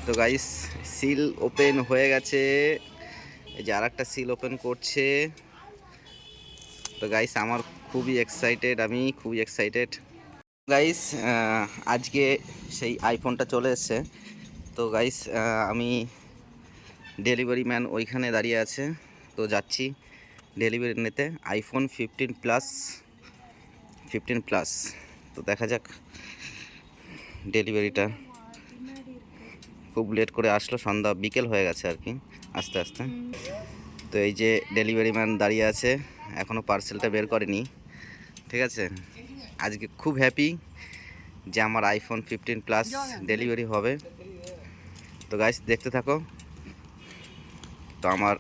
তো guys seal open হয়ে গেছে। এই যে আরেকটা সিল ওপেন করছে। তো গাইস আমার আমি খুবই এক্সাইটেড গাইস। আজকে সেই আইফোনটা চলে এসেছে। তো গাইস আমি ডেলিভারি ম্যান ওইখানে দাঁড়িয়ে আছে, তো যাচ্ছি ডেলিভারি নিতে আইফোন 15 প্লাস। তো দেখা যাক ডেলিভারিটা। খুব লেট করে আসলো, সন্ধ্যা বিকেল হয়ে গেছে আর কি আস্তে আস্তে। তো এই যে ডেলিভারি ম্যান দাঁড়িয়ে আছে, এখনও পার্সেলটা বের করেনি। ঠিক আছে, আজকে খুব হ্যাপি যে আমার আইফোন 15 প্লাস ডেলিভারি হবে। তো গাইস দেখতে থাকো। তো আমার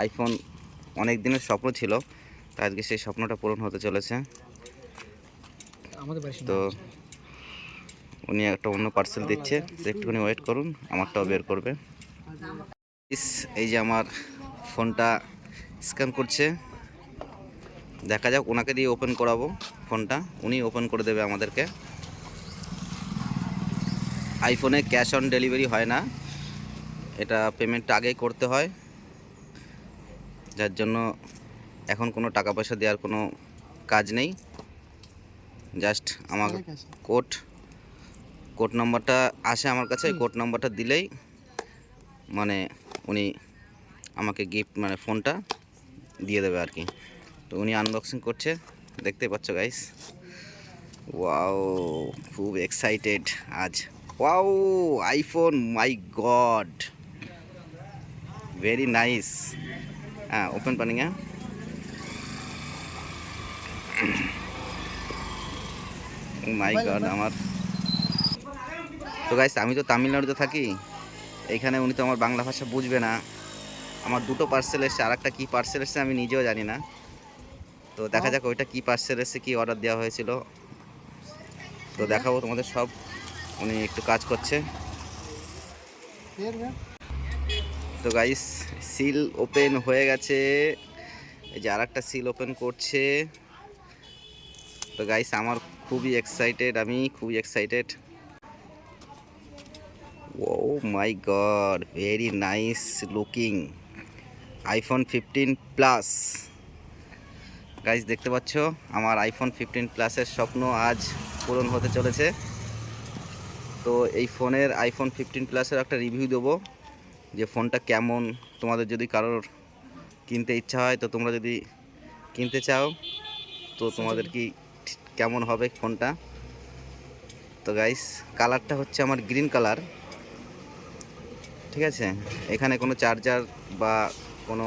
আইফোন অনেক দিনের স্বপ্ন ছিল, তো আজকে সেই স্বপ্নটা পূরণ হতে চলেছে। তো উনি একটা অন্য পার্সেল দিচ্ছে, তো একটুখানি ওয়েট করুন, আমারটাও বের করবে। এই যে আমার ফোনটা স্ক্যান করছে, দেখা যাক, ওনাকে দিয়ে ওপেন করাবো ফোনটা, উনি ওপেন করে দেবে আমাদেরকে। আইফোনে ক্যাশ অন ডেলিভারি হয় না, এটা পেমেন্টটা আগেই করতে হয়, যার জন্য এখন কোনো টাকা পয়সা দেওয়ার কোনো কাজ নেই। জাস্ট আমার কোড নাম্বারটা আসে আমার কাছে, কোড নাম্বারটা দিলেই মানে উনি আমাকে গিফট মানে ফোনটা দিয়ে দেবে আর কি। তো উনি আনবক্সিং করছে, দেখতে পাচ্ছ গাইস। ওয়াও, খুব এক্সাইটেড আজ। ওয়াও, আইফোন, মাই গড, ভেরি নাইস। হ্যাঁ, ওপেন পানিং। মাই গড আমার। তো গাইস আমি তো তামিলনাড়ুতে থাকি, এইখানে উনি তো আমার বাংলা ভাষা বুঝবে না। আমার দুটো পার্সেল এসছে, আর একটা কী পার্সেল এসছে আমি নিজেও জানি না। তো দেখা যাক ওইটা কী পার্সেল এসছে, কী অর্ডার দেওয়া হয়েছিল, তো দেখাবো তোমাদের সব। উনি একটু কাজ করছে। তো গাইস সিল ওপেন হয়ে গেছে। এই যে আরেকটা সিল ওপেন করছে। তো গাইস আমার আমি খুবই excited. Oh my god, very nice looking iPhone 15 plus. Guys দেখতে পাচ্ছ আমার আইফোন 15 প্লাসের স্বপ্ন আজ পূরণ হতে চলেছে। তো এই ফোনের আইফোন 15 প্লাসের একটা রিভিউ দেবো, যে ফোনটা কেমন। তোমাদের যদি কারোর কিনতে ইচ্ছা হয়, তো তোমরা যদি কিনতে চাও, তো তোমাদের কি কেমন হবে ফোনটা। তো গাইস কালারটা হচ্ছে আমার গ্রিন কালার। ঠিক আছে, এখানে কোনো চার্জার বা কোনো,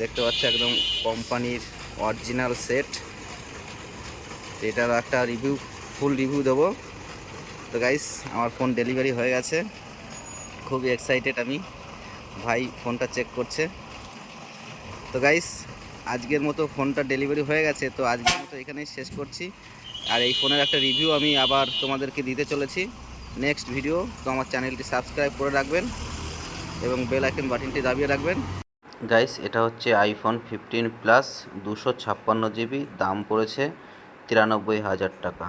দেখতে পাচ্ছ একদম কোম্পানির অরিজিনাল সেট। এটার একটা ফুল রিভিউ দেবো। তো গাইস আমার ফোন ডেলিভারি হয়ে গেছে, খুবই এক্সাইটেড আমি। ভাই ফোনটা চেক করছে। তো গাইস আজকের মতো ফোনটা ডেলিভারি হয়ে গেছে, তো আজকের মতো এখানেই শেষ করছি। আর এই ফোনের একটা রিভিউ আমি আবার তোমাদেরকে দিতে চলেছি নেক্সট ভিডিও। তো আমার চ্যানেলটি সাবস্ক্রাইব করে রাখবেন এবং বেল আইকন বাটনটি দাবিয়ে রাখবেন। গাইস এটা হচ্ছে আইফোন 15 প্লাস 256 জিবি, দাম পড়েছে 93,000 টাকা।